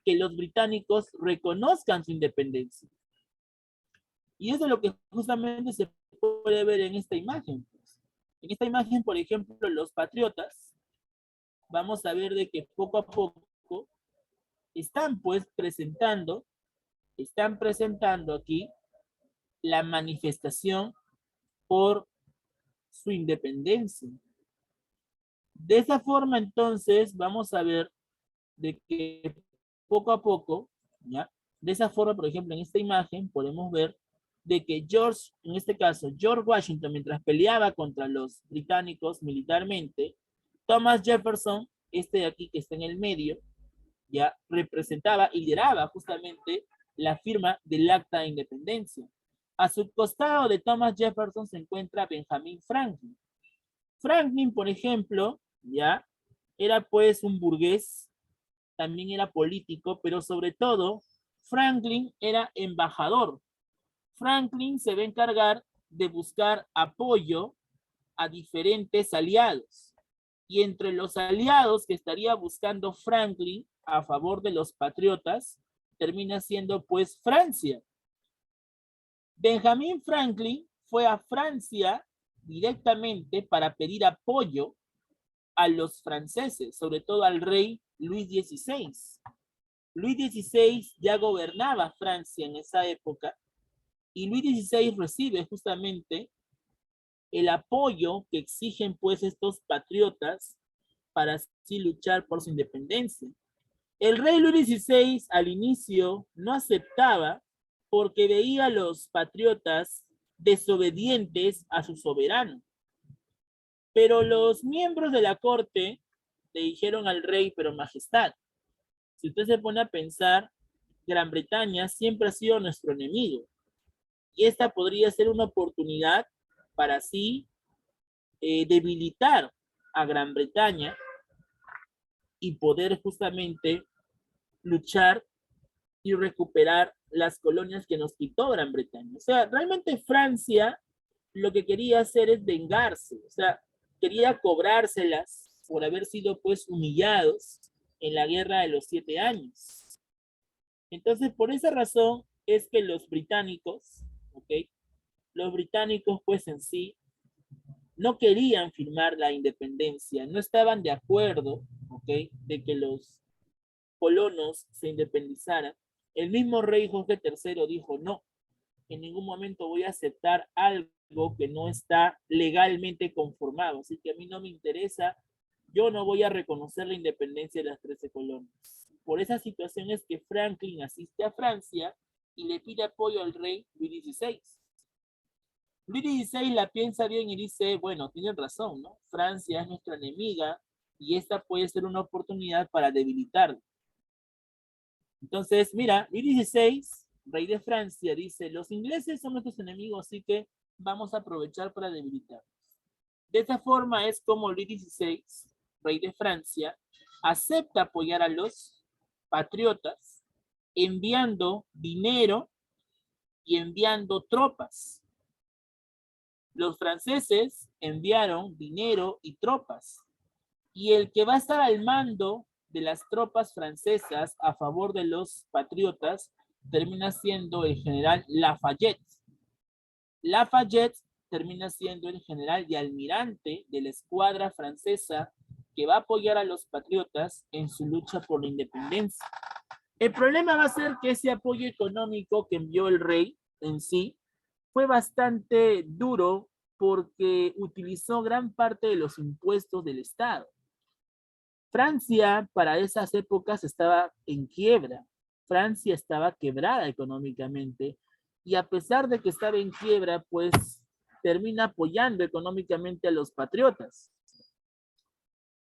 que los británicos reconozcan su independencia. Y eso es lo que justamente se puede ver en esta imagen. En esta imagen, por ejemplo, los patriotas, vamos a ver de que poco a poco están pues presentando aquí la manifestación por su independencia. De esa forma, entonces, vamos a ver de que poco a poco, ¿ya? De esa forma, por ejemplo, en esta imagen podemos ver de que George, en este caso, George Washington, mientras peleaba contra los británicos militarmente, Thomas Jefferson, este de aquí que está en el medio, ya representaba y lideraba justamente la firma del Acta de Independencia. A su costado de Thomas Jefferson se encuentra Benjamin Franklin. Franklin, por ejemplo, ya era pues un burgués, también era político, pero sobre todo Franklin era embajador. Franklin se va a encargar de buscar apoyo a diferentes aliados. Y entre los aliados que estaría buscando Franklin a favor de los patriotas, termina siendo pues Francia. Benjamin Franklin fue a Francia directamente para pedir apoyo a los franceses, sobre todo al rey Luis XVI. Luis XVI ya gobernaba Francia en esa época y Luis XVI recibe justamente el apoyo que exigen pues estos patriotas para así luchar por su independencia. El rey Luis XVI al inicio no aceptaba porque veía a los patriotas desobedientes a su soberano. Pero los miembros de la corte le dijeron al rey, pero majestad, si usted se pone a pensar, Gran Bretaña siempre ha sido nuestro enemigo. Y esta podría ser una oportunidad para así debilitar a Gran Bretaña y poder justamente luchar y recuperar las colonias que nos quitó Gran Bretaña. O sea, realmente Francia lo que quería hacer es vengarse, o sea, quería cobrárselas por haber sido pues humillados en la guerra de los 7 años. Entonces, por esa razón es que los británicos, ¿ok? Los británicos pues en sí no querían firmar la independencia, no estaban de acuerdo, ¿ok? De que los colonos se independizaran. El mismo rey Jorge III dijo, no, en ningún momento voy a aceptar algo que no está legalmente conformado, así que a mí no me interesa, yo no voy a reconocer la independencia de las 13 colonias. Por esa situación es que Franklin asiste a Francia y le pide apoyo al rey Luis XVI. Luis XVI la piensa bien y dice, bueno, tienen razón, ¿no? Francia es nuestra enemiga y esta puede ser una oportunidad para debilitarla. Entonces, mira, Luis XVI, rey de Francia, dice, los ingleses son nuestros enemigos, así que vamos a aprovechar para debilitarlos. De esta forma es como Luis XVI, rey de Francia, acepta apoyar a los patriotas enviando dinero y enviando tropas. Los franceses enviaron dinero y tropas. Y el que va a estar al mando de las tropas francesas a favor de los patriotas termina siendo el general Lafayette. Lafayette termina siendo el general y almirante de la escuadra francesa que va a apoyar a los patriotas en su lucha por la independencia. El problema va a ser que ese apoyo económico que envió el rey en sí fue bastante duro porque utilizó gran parte de los impuestos del Estado. Francia para esas épocas estaba en quiebra. Francia estaba quebrada económicamente y a pesar de que estaba en quiebra, pues termina apoyando económicamente a los patriotas.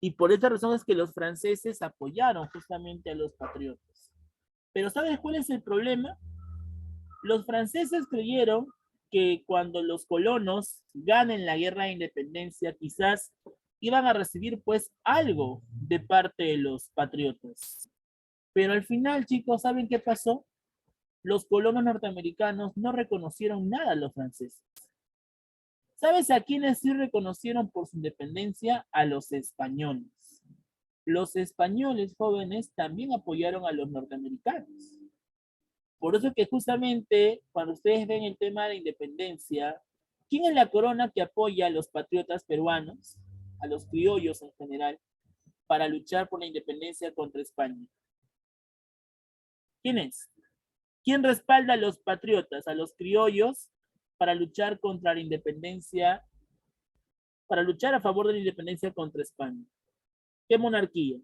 Y por esta razón es que los franceses apoyaron justamente a los patriotas. Pero ¿sabes cuál es el problema? Los franceses creyeron que cuando los colonos ganen la guerra de independencia, quizás iban a recibir pues algo de parte de los patriotas. Pero al final, chicos, ¿saben qué pasó? Los colonos norteamericanos no reconocieron nada a los franceses. ¿Sabes a quiénes sí reconocieron por su independencia? A los españoles. Los españoles jóvenes también apoyaron a los norteamericanos. Por eso que justamente cuando ustedes ven el tema de la independencia, ¿quién es la corona que apoya a los patriotas peruanos, a los criollos en general, para luchar por la independencia contra España? ¿Quién es? ¿Quién respalda a los patriotas, a los criollos, para luchar contra la independencia, para luchar a favor de la independencia contra España? ¿Qué monarquía?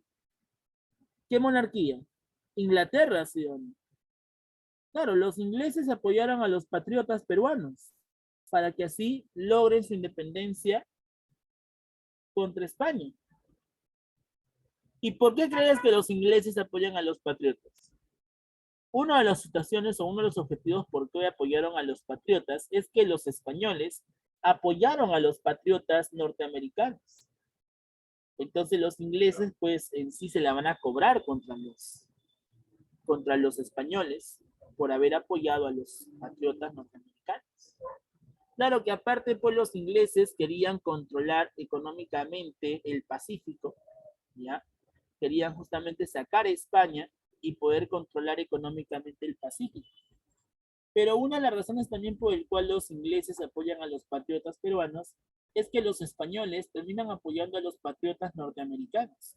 ¿Qué monarquía? Inglaterra, ¿sí o no? Claro, los ingleses apoyaron a los patriotas peruanos para que así logren su independencia contra España. ¿Y por qué crees que los ingleses apoyan a los patriotas? Una de las situaciones o uno de los objetivos por qué apoyaron a los patriotas es que los españoles apoyaron a los patriotas norteamericanos. Entonces los ingleses pues en sí se la van a cobrar contra los españoles por haber apoyado a los patriotas norteamericanos. Claro que aparte pues los ingleses querían controlar económicamente el Pacífico, ¿ya? Querían justamente sacar a España y poder controlar económicamente el Pacífico. Pero una de las razones también por el cual los ingleses apoyan a los patriotas peruanos es que los españoles terminan apoyando a los patriotas norteamericanos.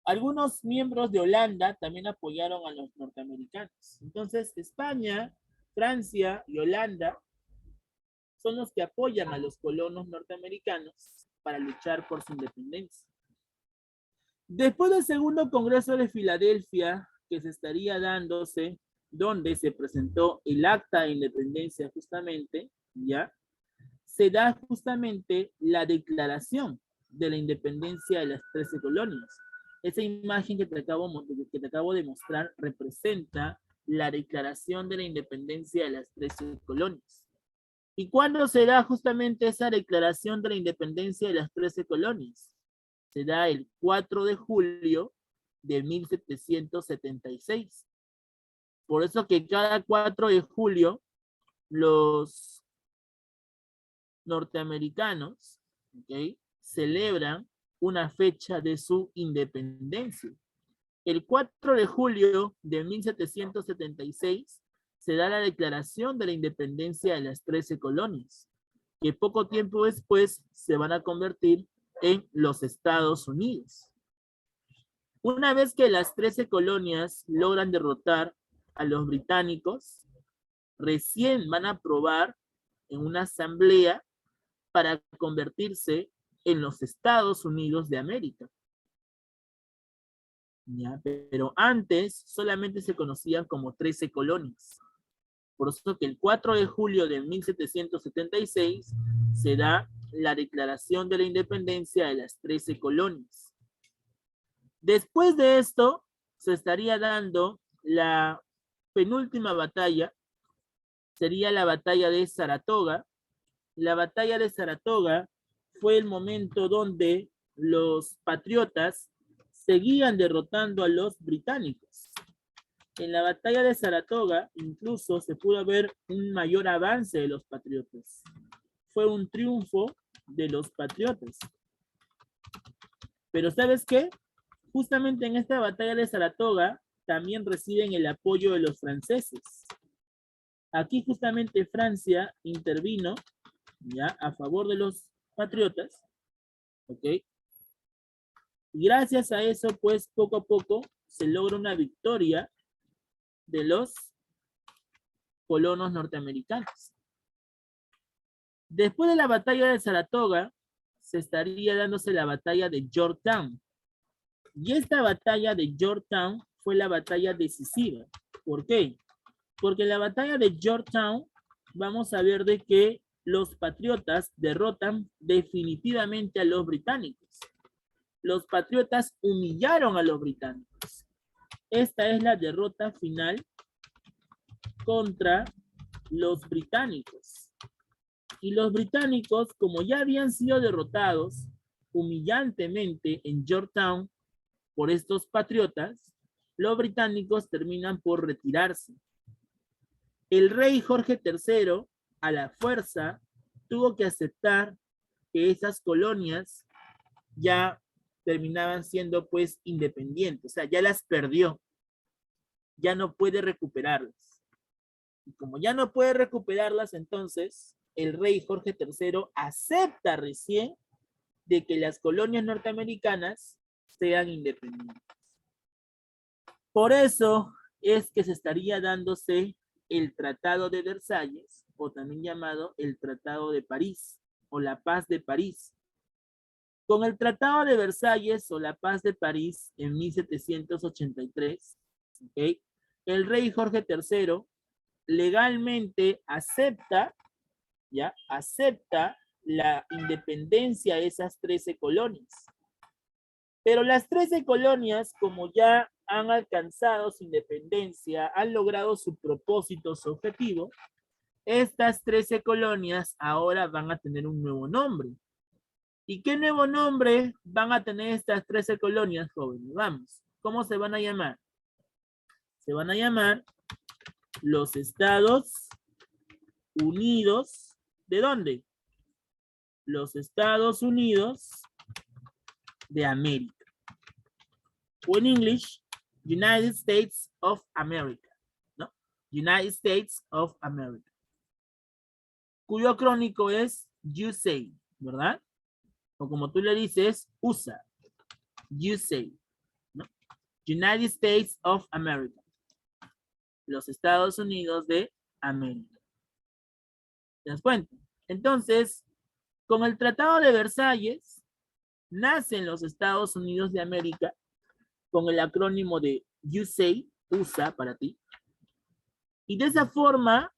Algunos miembros de Holanda también apoyaron a los norteamericanos. Entonces, España, Francia y Holanda son los que apoyan a los colonos norteamericanos para luchar por su independencia. Después del segundo Congreso de Filadelfia, que se estaría dándose, donde se presentó el Acta de Independencia justamente, ¿ya? Se da justamente la declaración de la independencia de las 13 colonias. Esa imagen que te acabo de mostrar representa la declaración de la independencia de las 13 colonias. ¿Y cuándo se da justamente esa declaración de la independencia de las 13 colonias? Se da el 4 de julio de 1776. Por eso que cada 4 de julio los norteamericanos, ¿okay?, celebran una fecha de su independencia. El 4 de julio de 1776 se da la declaración de la independencia de las 13 colonias, que poco tiempo después se van a convertir en los Estados Unidos. Una vez que las 13 colonias logran derrotar a los británicos, recién van a aprobar en una asamblea para convertirse en los Estados Unidos de América. ¿Ya? Pero antes solamente se conocían como 13 colonias. Por eso que el 4 de julio de 1776 se da la declaración de la independencia de las 13 colonias. Después de esto, se estaría dando la penúltima batalla, sería la batalla de Saratoga. La batalla de Saratoga fue el momento donde los patriotas seguían derrotando a los británicos. En la batalla de Saratoga incluso se pudo ver un mayor avance de los patriotas. Fue un triunfo de los patriotas. Pero ¿sabes qué? Justamente en esta batalla de Saratoga también reciben el apoyo de los franceses. Aquí justamente Francia intervino, ya, a favor de los patriotas, ¿ok? Y gracias a eso, pues poco a poco se logra una victoria de los colonos norteamericanos. Después de la batalla de Saratoga, se estaría dándose la batalla de Yorktown. Y esta batalla de Yorktown fue la batalla decisiva. ¿Por qué? Porque en la batalla de Yorktown vamos a ver de que los patriotas derrotan definitivamente a los británicos. Los patriotas humillaron a los británicos. Esta es la derrota final contra los británicos. Y los británicos, como ya habían sido derrotados humillantemente en Yorktown por estos patriotas, los británicos terminan por retirarse. El rey Jorge III, a la fuerza, tuvo que aceptar que esas colonias ya terminaban siendo pues independientes, o sea, ya las perdió, ya no puede recuperarlas. Y como ya no puede recuperarlas, entonces el rey Jorge III acepta recién de que las colonias norteamericanas sean independientes. Por eso es que se estaría dándose el Tratado de Versalles, o también llamado el Tratado de París, o la Paz de París. Con el Tratado de Versalles, o la Paz de París, en 1783, ¿okay?, el rey Jorge III legalmente acepta, ¿ya?, acepta la independencia de esas 13 colonias. Pero las 13 colonias, como ya han alcanzado su independencia, han logrado su propósito, su objetivo, estas 13 colonias ahora van a tener un nuevo nombre. ¿Y qué nuevo nombre van a tener estas 13 colonias, jóvenes? Vamos, ¿cómo se van a llamar? Se van a llamar los Estados Unidos. ¿De dónde? Los Estados Unidos de América. O en English, United States of America, ¿no? United States of America. Cuyo acrónico es USA, ¿verdad? O como tú le dices, USA. USA, ¿no? United States of America. Los Estados Unidos de América. ¿Te das cuenta? Entonces, con el Tratado de Versalles, nacen los Estados Unidos de América con el acrónimo de USA, USA para ti. Y de esa forma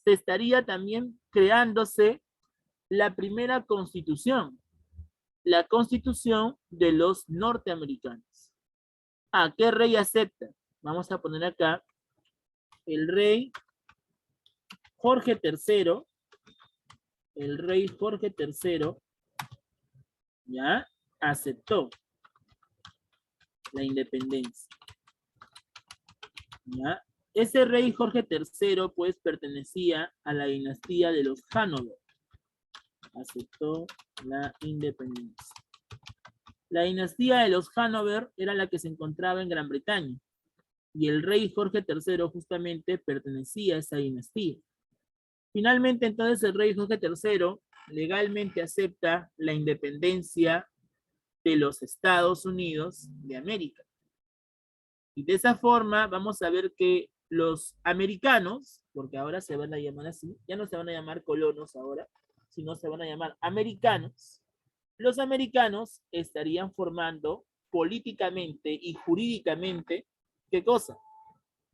se estaría también creándose la primera constitución, la constitución de los norteamericanos. ¿Qué rey acepta? Vamos a poner acá el rey Jorge III, el rey Jorge III, ya aceptó la independencia. ¿Ya? Ese rey Jorge III pues pertenecía a la dinastía de los Hanover. Aceptó la independencia. La dinastía de los Hanover era la que se encontraba en Gran Bretaña. Y el rey Jorge III justamente pertenecía a esa dinastía. Finalmente entonces el rey Jorge III legalmente acepta la independencia de los Estados Unidos de América. Y de esa forma vamos a ver que los americanos, porque ahora se van a llamar así, ya no se van a llamar colonos ahora, sino se van a llamar americanos. Los americanos estarían formando políticamente y jurídicamente, ¿qué cosa?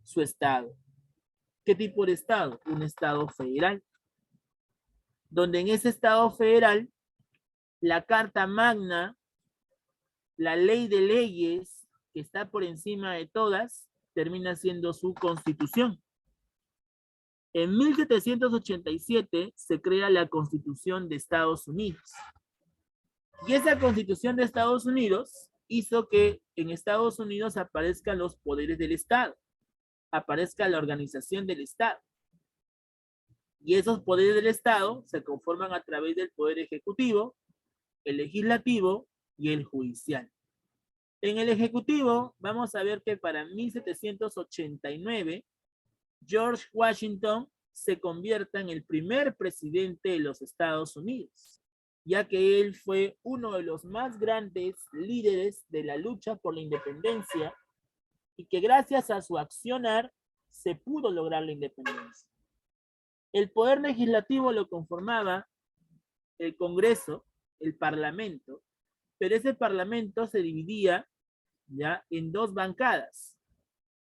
Su estado. ¿Qué tipo de estado? Un estado federal. Donde en ese estado federal, la Carta Magna, la ley de leyes, que está por encima de todas, termina siendo su constitución. En 1787 se crea la Constitución de Estados Unidos. Y esa Constitución de Estados Unidos hizo que en Estados Unidos aparezcan los poderes del Estado, aparezca la organización del Estado. Y esos poderes del Estado se conforman a través del poder ejecutivo, el legislativo y el judicial. En el ejecutivo, vamos a ver que para 1789, George Washington se convierte en el primer presidente de los Estados Unidos, ya que él fue uno de los más grandes líderes de la lucha por la independencia y que gracias a su accionar se pudo lograr la independencia. El poder legislativo lo conformaba el Congreso, el Parlamento, pero ese Parlamento se dividía ya en dos bancadas,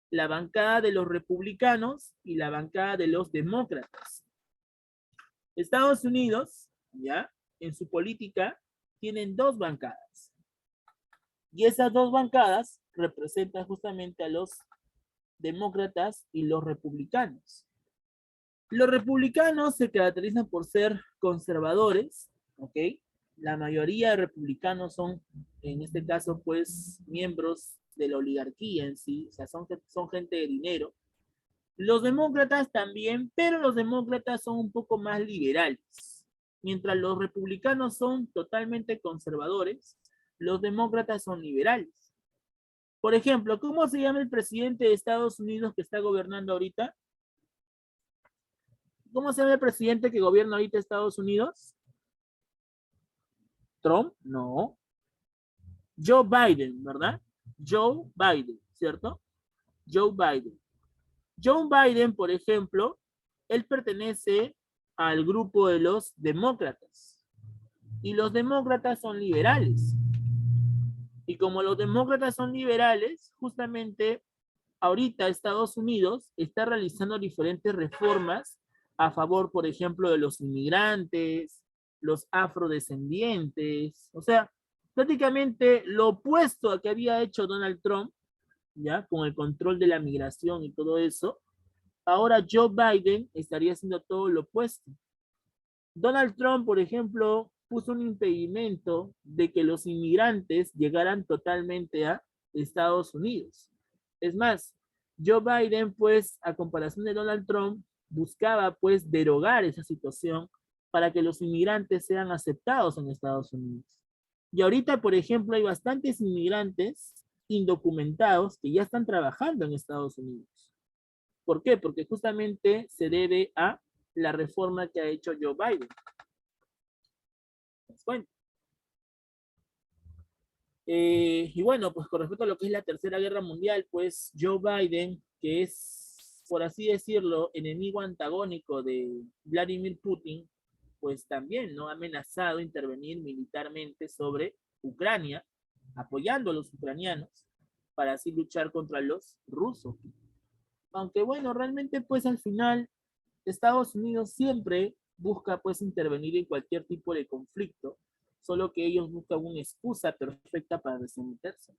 la bancada de los republicanos y la bancada de los demócratas. Estados Unidos, ya, en su política, tienen dos bancadas. Y esas dos bancadas representan justamente a los demócratas y los republicanos. Los republicanos se caracterizan por ser conservadores, ¿ok? La mayoría de republicanos son, en este caso, pues, miembros de la oligarquía en sí, o sea, son gente de dinero. Los demócratas también, pero los demócratas son un poco más liberales. Mientras los republicanos son totalmente conservadores, los demócratas son liberales. Por ejemplo, ¿cómo se llama el presidente de Estados Unidos que está gobernando ahorita? ¿Cómo se llama el presidente que gobierna ahorita Estados Unidos? ¿Trump? No. Joe Biden, ¿verdad? Joe Biden, ¿cierto? Joe Biden. Joe Biden, por ejemplo, él pertenece al grupo de los demócratas. Y los demócratas son liberales. Y como los demócratas son liberales, justamente ahorita Estados Unidos está realizando diferentes reformas a favor, por ejemplo, de los inmigrantes, los afrodescendientes, o sea, prácticamente lo opuesto a que había hecho Donald Trump, ya, con el control de la migración y todo eso, ahora Joe Biden estaría haciendo todo lo opuesto. Donald Trump, por ejemplo, puso un impedimento de que los inmigrantes llegaran totalmente a Estados Unidos. Es más, Joe Biden, pues, a comparación de Donald Trump, buscaba, pues, derogar esa situación para que los inmigrantes sean aceptados en Estados Unidos. Y ahorita, por ejemplo, hay bastantes inmigrantes indocumentados que ya están trabajando en Estados Unidos. ¿Por qué? Porque justamente se debe a la reforma que ha hecho Joe Biden. Bueno. Y bueno, pues con respecto a lo que es la Tercera Guerra Mundial, pues Joe Biden, que es, por así decirlo, enemigo antagónico de Vladimir Putin, pues también no ha amenazado intervenir militarmente sobre Ucrania, apoyando a los ucranianos para así luchar contra los rusos. Aunque bueno, realmente pues al final Estados Unidos siempre busca pues intervenir en cualquier tipo de conflicto, solo que ellos buscan una excusa perfecta para desometerse.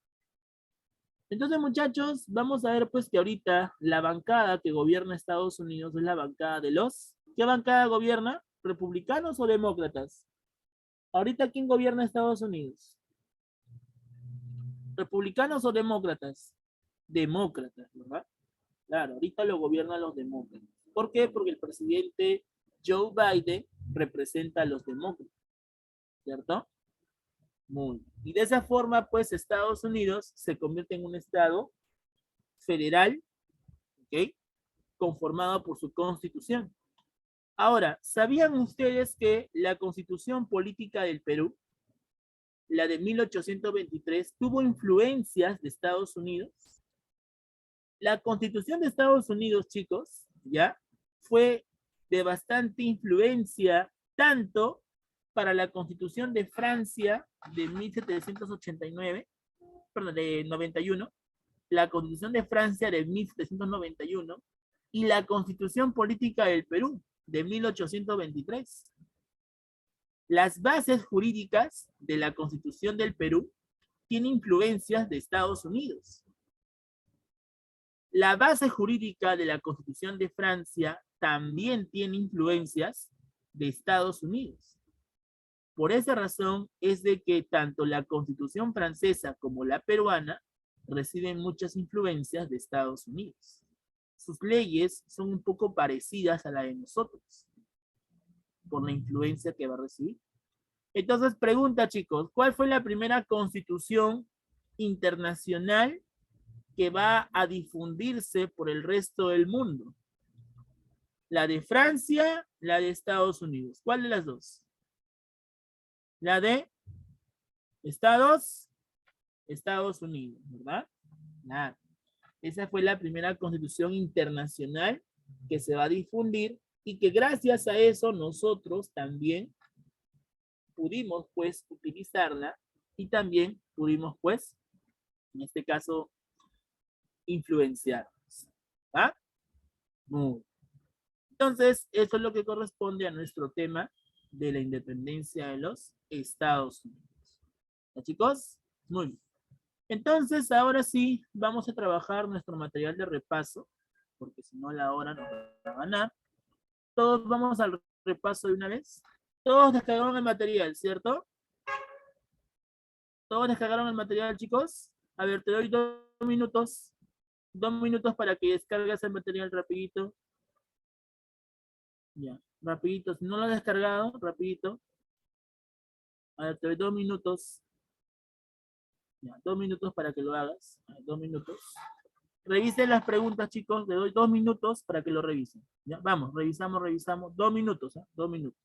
Entonces, muchachos, vamos a ver pues que ahorita la bancada que gobierna Estados Unidos es la bancada de los... ¿Qué bancada gobierna? ¿Republicanos o demócratas? Ahorita, ¿quién gobierna Estados Unidos? ¿Republicanos o demócratas? Demócratas, ¿verdad? Claro, ahorita lo gobiernan los demócratas. ¿Por qué? Porque el presidente Joe Biden representa a los demócratas, ¿cierto? Muy bien. Y de esa forma, pues, Estados Unidos se convierte en un estado federal, ¿ok? Conformado por su constitución. Ahora, ¿sabían ustedes que la constitución política del Perú, la de 1823, tuvo influencias de Estados Unidos? La constitución de Estados Unidos, chicos, ya, fue de bastante influencia, tanto para la constitución de Francia de 1789, perdón, de 91, la constitución de Francia de 1791 y la constitución política del Perú de 1823. Las bases jurídicas de la constitución del Perú tienen influencias de Estados Unidos. La base jurídica de la Constitución de Francia también tiene influencias de Estados Unidos. Por esa razón es de que tanto la Constitución francesa como la peruana reciben muchas influencias de Estados Unidos. Sus leyes son un poco parecidas a la de nosotros, por la influencia que va a recibir. Entonces, pregunta, chicos, ¿cuál fue la primera constitución internacional que va a difundirse por el resto del mundo? ¿La de Francia, la de Estados Unidos? ¿Cuál de las dos? La de Estados Unidos, ¿verdad? Nada. Esa fue la primera constitución internacional que se va a difundir y que gracias a eso nosotros también pudimos pues utilizarla y también pudimos pues, en este caso, influenciarnos. ¿Ah? Muy bien. Entonces, eso es lo que corresponde a nuestro tema de la independencia de los Estados Unidos. ¿Ya, chicos? Muy bien. Entonces, ahora sí, vamos a trabajar nuestro material de repaso, porque si no la hora nos va a ganar. Todos vamos al repaso de una vez. Todos descargaron el material, ¿cierto? Todos descargaron el material, chicos. A ver, te doy 2 minutos. 2 minutos para que descargues el material rapidito. Ya, rapidito. Si no lo has descargado, rapidito. A ver, te doy 2 minutos. Ya, 2 minutos para que lo hagas. 2 minutos. Revisen las preguntas, chicos. Le doy 2 minutos para que lo revisen. Ya, vamos, revisamos. 2 minutos, ¿eh? 2 minutos.